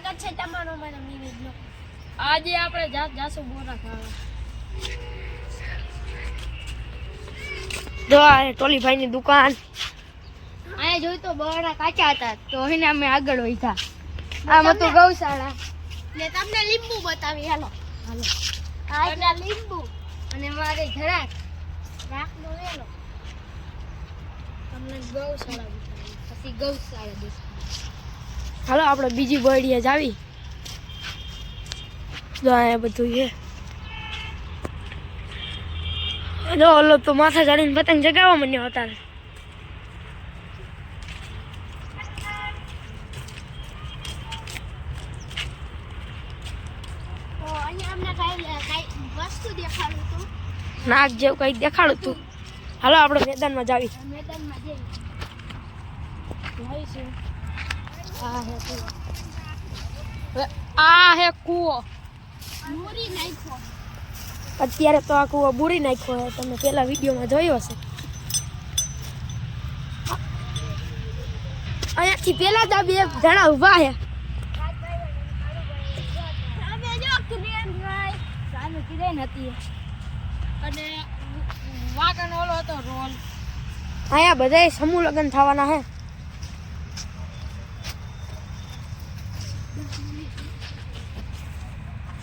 સ્વાગત છે તમારું મારા મિની બ્લોગ. આજે આપણે જાસુ બોરા ખાવા. જો આ ટોલી ભાઈ ની દુકાન. અહીંયા જોઈ તો બોરા કાચા હતા તો એને અમે આગળ વધ્યા. આમાં તો ગૌશાળા ને તમને લીંબુ બતાવી. હાલો હાલો આ લીંબુ અને મારે જરાક રાખનો લેલો. તમને ગૌશાળા બતાવી પછી ગૌશાળા દેખાડી. હાલો આપણે બીજી બોડીએ જ આવી. જો અહીંયા બધું છે. જો ઓલો તો માથા ચાડીને પતંગ જગાવવા માંડ્યો હતા. નાક જેવું કઈ દેખાડું તું. હાલો આપણે મેદાનમાં જાવી. મેદાનમાં જઈશું. આ હે કૂવો. મૂરી નાખ્યો. અત્યારે તો આ કૂવો બુરી નાખ્યો છે. તમે પેલા વિડીયોમાં જોયો હશે. અહીંયાથી પેલા જ આ બે જણા ઊભા છે. અને વાગણ ઓલો હતો રોલ. અહીંયા બધાય સમૂહ લગ્ન થવાના છે.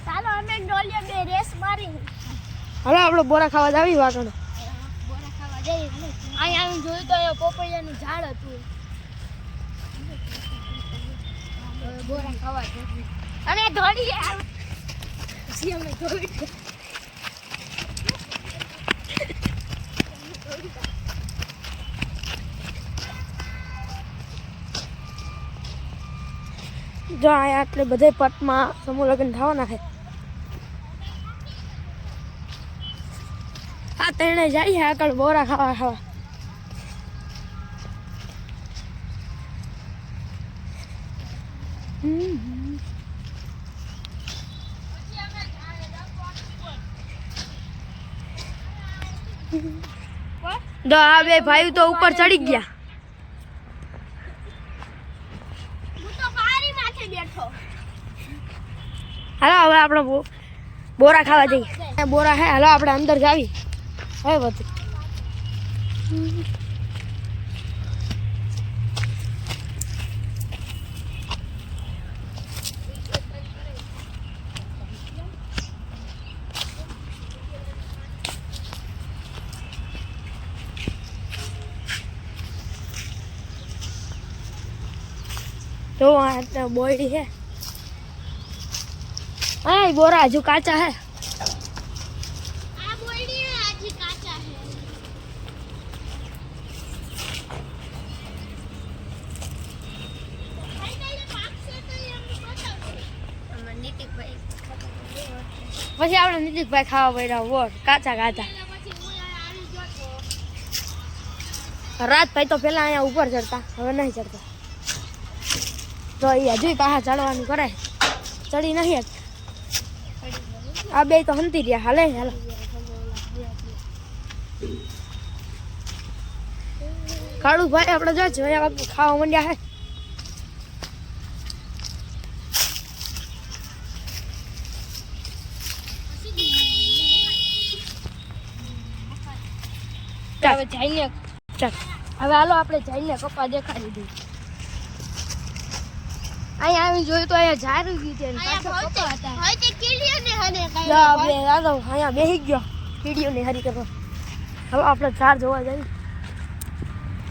ચાલો અમે ડોલિયો બે રેસ મારી. હવે આપણે બોરા ખાવા જાવી વાગણ. બોરા ખાવા જઈએ. અહીંયા આવીને જોયું તો પોપૈયાનું ઝાડ હતું. બોરા ખાવા જઈએ અને દોડીએ. પછી અમે દોડી જો અહીંયા એટલે બધે પટમાં સમૂહ લગ્ન થવાના છે. આ તેણે જાય આગળ બોરા ખાવા. જો આ બે ભાઈ તો ઉપર ચડી ગયા. હાલો હવે આપણે બોરા ખાવા જઈએ. બોરા હે. હાલો આપણે અંદર જાવી. હવે બધું તો આ બોયડી છે. હા બોરા હજુ કાચા હે. આ બોયડી હજી કાચા હે. પછી આપણે નીતિકભાઈ ખાવા પડ્યા. વોટ કાચા. રાતભાઈ તો પેલા અહીંયા ઉપર ચડતા, હવે નહીં ચડતા. તો એ હજુ પાછા ચડવાનું કરે. ચડી નહીં. આ બે તો હંતી રહ્યા. હાલે હાલો કાળુ ભાઈ આપણે જો જોયા વખત ખાવા માંડ્યા હે. હવે જઈને ચાલ હવે હાલો આપણે જઈને કપા દેખાડી દઈએ. અહીંયા આવી જોયું તો અહીંયા ઝાડ ઉગી છે. અહીંયા બેસી ગયો વિડીયો ને હરી કરવા. હવે આપણે ઝાડ જોવા જઈએ.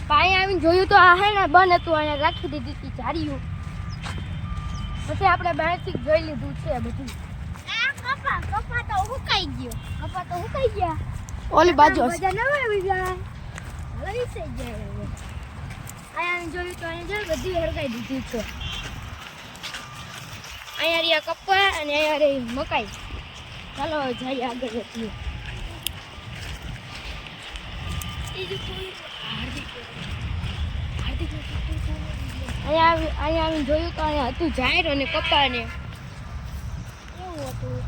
અહીંયા આવીને જોયું તો આ હે ને બંધ હતું. અહીંયા રાખી દીધી હતી ઝાડીઓ. પછી આપણે બહારથી જોઈ લીધું છે બધું. કપા તો હુકાઈ ગયા. ઓલી બાજુ બધા નવા આવી ગયા. લઈ થઈ જાય. અહીંયા જોયું તો અહીંયા બધી હરગાઈ દીધી છે. અહીંયા રહ્યા કપા અને અહીંયા રહી મકાઈ. ચાલો જઈએ આગળ વધીએ. અહીંયા આવીને જોયું તો અહીંયા હતું ઝાડ અને કપા ને એવું હતું.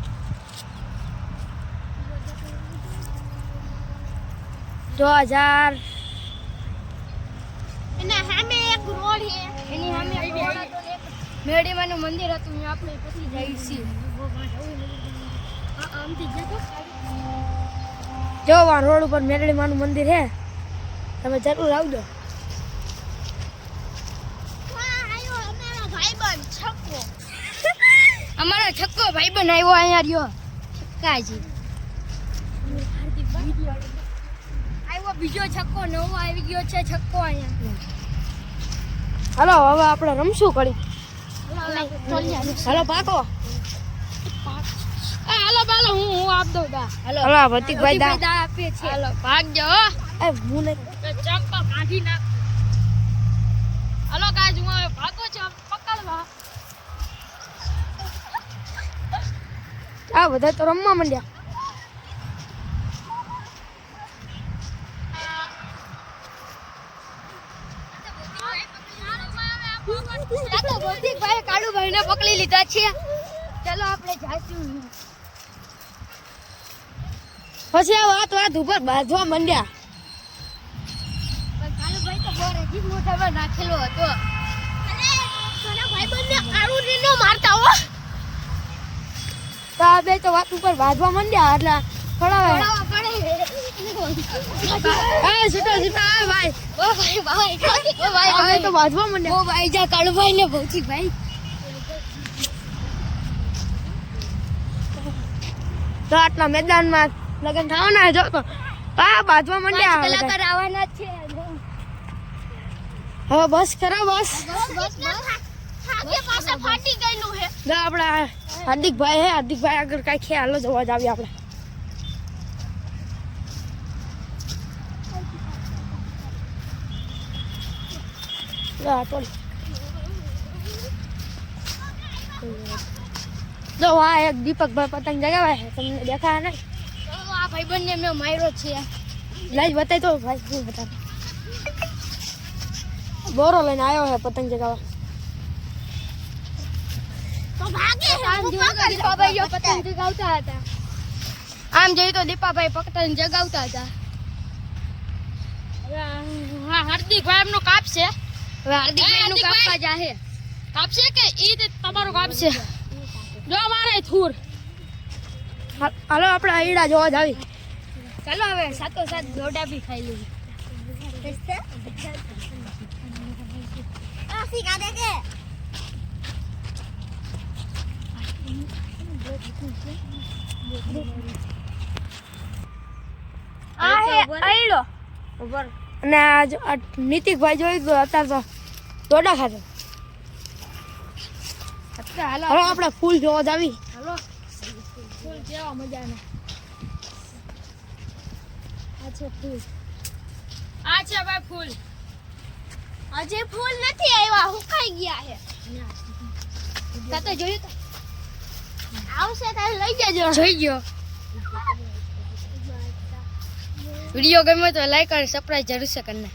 જો હજાર એના સામે એક રોડ છે. એની સામે એક રોડ હતો ને મેરડીમાનું મંદિર હતું ને આપણે પછી જઈએ છીએ. આમથી જતો જો આ રોડ ઉપર મેરડીમાનું મંદિર છે, તમે જરૂર આવજો. અમારો છક્કો ભાઈબંધ આવ્યો અહીંયા રહ્યો છક્કાજી. આવ્યો બીજો છક્કો નવો આવી ગયો છે છક્કો અહીંયા. હાલો હવે આપણે રમશું કરી. હાલો પાકો. હાલો બાલો હું આપ દઉં દા. હાલો ભતીકભાઈ દા આપીએ છીએ. હાલો ભાગજો. એ હું નહીં. ચક્કો કાઢી નાખ. હાલો ગાજ હું હવે ભાગો છો પકડવા. આ બધા તો રમવા માંડ્યા. ભાઈ કાળુભાઈ ને પકડી લીધા છે. ચાલો આપણે જાશું. પછી આ વાત ઉપર બાંધવા માંડ્યા. કાળુભાઈ તો બોર હજી મોઢામાં નાખેલો હતો. ભાઈબંધને કાળું ને ન મારતા હો. તો આ બે તો વાત ઉપર બાંધવા માંડ્યા એટલે ખોડાવે. હા છૂટા છૂટા આ ભાઈ. ઓ ભાઈ ભાઈ ઓ ભાઈ આ બે તો બાંધવા ઓ માંડ્યા. ભાઈ જા કાળુભાઈ ને ભૌતિકભાઈ. તો આટલા મેદાનમાં લગન થવાના જો તો આ બાંધવા માંડ્યા. પાંચ બધા. કલાકાર આવવાના છે. હવે બસ કરો બસ. આગે પાસે ફાટી ગયેલું છે. જો આપણા હાર્દિકભાઈ હે, હાર્દિકભાઈ આગળ કાંઈ ખે હાલો જવા જ આવી આપણે. જો આ ટોળી. જો આ એક દીપકભાઈ પતંગ જગાવે છે, તમને દેખાય નહીં? આ ભાઈબંધને મેં માર્યો છે. લાઈજ બતાવી તો ભાઈ શું બતાવે. બોરો લઈને આવ્યો છે પતંગ જગાવવા. તો ભાગે આમ જોયું તો દીપાભાઈ જો પતંગ જગાવતા હતા. આમ જોયું તો દીપાભાઈ પતંગ જગાવતા હતા. હા હાર્દિકભાઈ એમનો કાપ છે. હવે હાર્દિકભાઈ નું કાપવા જાહે. કાપશે કે ઈ તમારો કાપ છે. જો મારે થૂર. હાલો આપણે ઈડા જોવા જ આવી. ચાલો હવે સાતો સાત દોડા બી ખાઈ લઈએ. આ હે આઈડો. ઉપર અને આ નીતિકભાઈ જોઈ તો અત્યારે તો દોડા ખાતે. હાલો હાલો આપણે ફૂલ જોવા જ આવી. હાલો ફૂલ કેવા મજાના. આ છે ફૂલ. આ છે ભાઈ ફૂલ. હજી ફૂલ નથી આવ્યા, સુકાઈ ગયા છે. તા તો જોયું તો આવશે તારે લઈ જજો. જોઈ ગયો. વિડિયો ગમ્યો તો લાઈક અને સબસ્ક્રાઇબ જરૂર છે કરना.